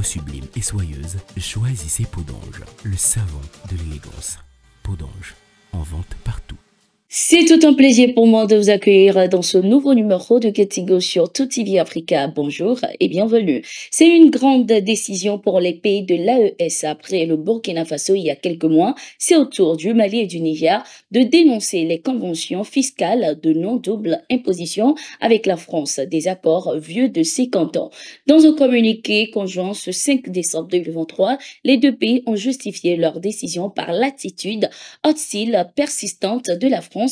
sublime et soyeuse, choisissez Podange, le savon de l'élégance. Podange, en vente partout. C'est tout un plaisir pour moi de vous accueillir dans ce nouveau numéro de Getting sur Tout TV Africa. Bonjour et bienvenue. C'est une grande décision pour les pays de l'AES après le Burkina Faso il y a quelques mois. C'est au tour du Mali et du Niger de dénoncer les conventions fiscales de non-double imposition avec la France, des accords vieux de 50 ans. Dans un communiqué conjoint ce 5 décembre 2023, les deux pays ont justifié leur décision par l'attitude hostile persistante de la France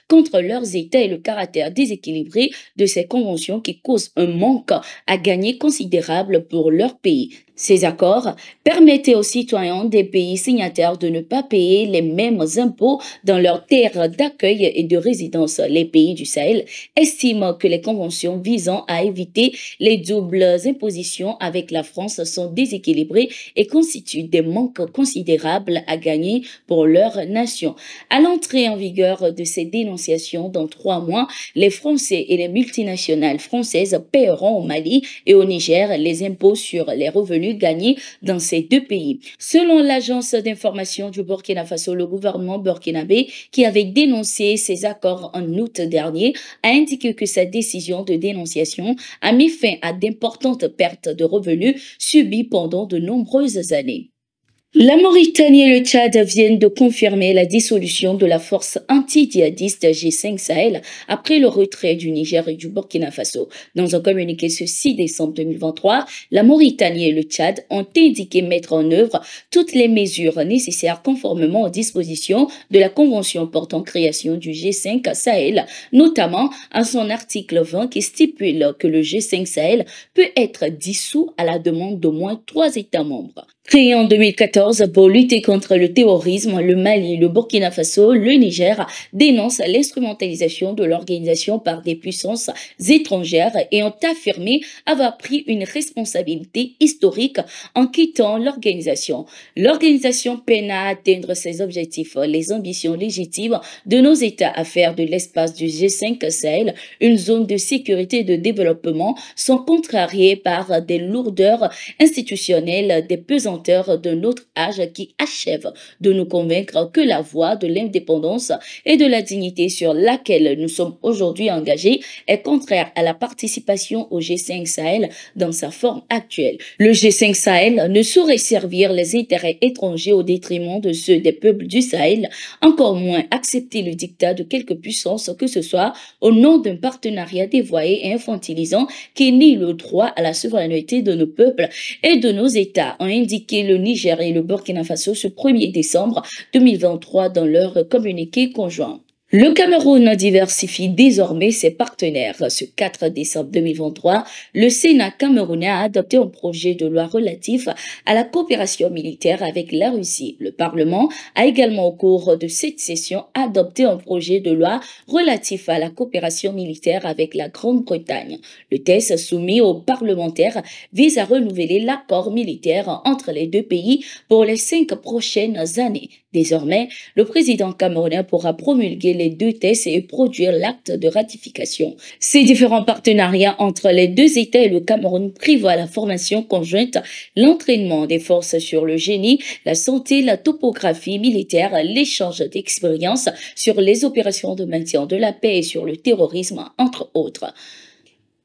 contre leurs États et le caractère déséquilibré de ces conventions qui causent un manque à gagner considérable pour leur pays. Ces accords permettaient aux citoyens des pays signataires de ne pas payer les mêmes impôts dans leurs terres d'accueil et de résidence. Les pays du Sahel estiment que les conventions visant à éviter les doubles impositions avec la France sont déséquilibrées et constituent des manques considérables à gagner pour leur nation. À l'entrée en vigueur de ces dénonciations dans 3 mois, les Français et les multinationales françaises paieront au Mali et au Niger les impôts sur les revenus gagnés dans ces deux pays. Selon l'agence d'information du Burkina Faso, le gouvernement burkinabé, qui avait dénoncé ces accords en août dernier, a indiqué que sa décision de dénonciation a mis fin à d'importantes pertes de revenus subies pendant de nombreuses années. La Mauritanie et le Tchad viennent de confirmer la dissolution de la force anti-djihadiste G5 Sahel après le retrait du Niger et du Burkina Faso. Dans un communiqué ce 6 décembre 2023, la Mauritanie et le Tchad ont indiqué mettre en œuvre toutes les mesures nécessaires conformément aux dispositions de la Convention portant création du G5 Sahel, notamment à son article 20 qui stipule que le G5 Sahel peut être dissous à la demande d'au moins 3 États membres. Créé en 2014 pour lutter contre le terrorisme, le Mali, le Burkina Faso, le Niger dénoncent l'instrumentalisation de l'organisation par des puissances étrangères et ont affirmé avoir pris une responsabilité historique en quittant l'organisation. L'organisation peine à atteindre ses objectifs. Les ambitions légitimes de nos États à faire de l'espace du G5 Sahel une zone de sécurité et de développement sont contrariées par des lourdeurs institutionnelles, des pesanteurs de notre âge qui achèvent de nous convaincre que la voie de l'indépendance et de la dignité sur laquelle nous sommes aujourd'hui engagés est contraire à la participation au G5 Sahel dans sa forme actuelle. Le G5 Sahel ne saurait servir les intérêts étrangers au détriment de ceux des peuples du Sahel, encore moins accepter le dictat de quelque puissance que ce soit au nom d'un partenariat dévoyé et infantilisant qui nie le droit à la souveraineté de nos peuples et de nos États, ont indiqué le Niger et le Burkina Faso ce 1er décembre 2023 dans leur communiqué conjoint. Le Cameroun diversifie désormais ses partenaires. Ce 4 décembre 2023, le Sénat camerounais a adopté un projet de loi relatif à la coopération militaire avec la Russie. Le Parlement a également, au cours de cette session, adopté un projet de loi relatif à la coopération militaire avec la Grande-Bretagne. Le texte soumis aux parlementaires vise à renouveler l'accord militaire entre les deux pays pour les 5 prochaines années. Désormais, le président camerounais pourra promulguer les 2 textes et produire l'acte de ratification. Ces différents partenariats entre les 2 États et le Cameroun prévoient la formation conjointe, l'entraînement des forces sur le génie, la santé, la topographie militaire, l'échange d'expériences sur les opérations de maintien de la paix et sur le terrorisme, entre autres.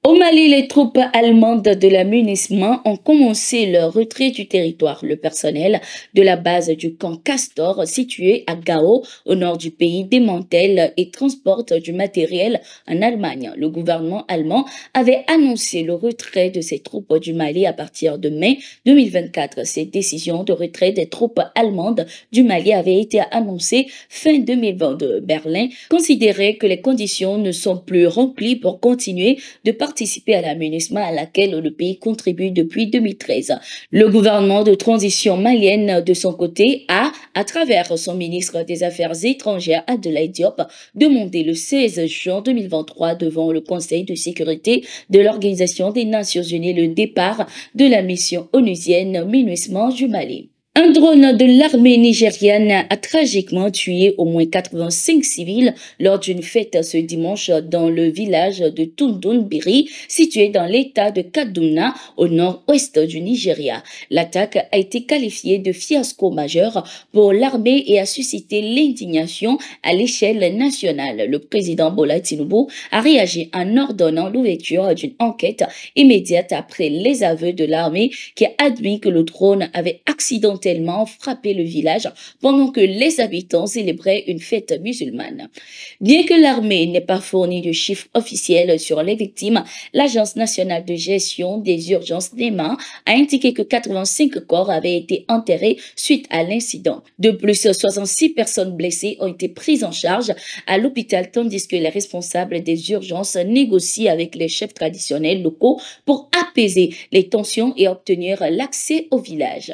Au Mali, les troupes allemandes de la MINUSMA ont commencé leur retrait du territoire. Le personnel de la base du camp Castor, situé à Gao, au nord du pays, démantèle et transporte du matériel en Allemagne. Le gouvernement allemand avait annoncé le retrait de ses troupes du Mali à partir de mai 2024. Cette décision de retrait des troupes allemandes du Mali avait été annoncée fin 2022. Berlin considérait que les conditions ne sont plus remplies pour continuer de participer à la MINUSMA à laquelle le pays contribue depuis 2013. Le gouvernement de transition malienne, de son côté, a, à travers son ministre des Affaires étrangères Abdoulaye Diop, demandé le 16 juin 2023 devant le Conseil de sécurité de l'Organisation des Nations Unies le départ de la mission onusienne MINUSMA du Mali. Un drone de l'armée nigériane a tragiquement tué au moins 85 civils lors d'une fête ce dimanche dans le village de Tundunbiri, situé dans l'état de Kaduna, au nord-ouest du Nigeria. L'attaque a été qualifiée de fiasco majeur pour l'armée et a suscité l'indignation à l'échelle nationale. Le président Bola Tinubu a réagi en ordonnant l'ouverture d'une enquête immédiate après les aveux de l'armée qui a admis que le drone avait accidentellement frappé le village pendant que les habitants célébraient une fête musulmane. Bien que l'armée n'ait pas fourni de chiffres officiels sur les victimes, l'Agence nationale de gestion des urgences NEMA a indiqué que 85 corps avaient été enterrés suite à l'incident. De plus, 66 personnes blessées ont été prises en charge à l'hôpital tandis que les responsables des urgences négocient avec les chefs traditionnels locaux pour apaiser les tensions et obtenir l'accès au village.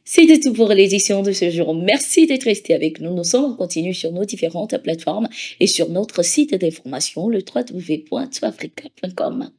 C'était tout pour l'édition de ce jour. Merci d'être resté avec nous. Nous sommes en continu sur nos différentes plateformes et sur notre site d'information, le www.toafrica.com.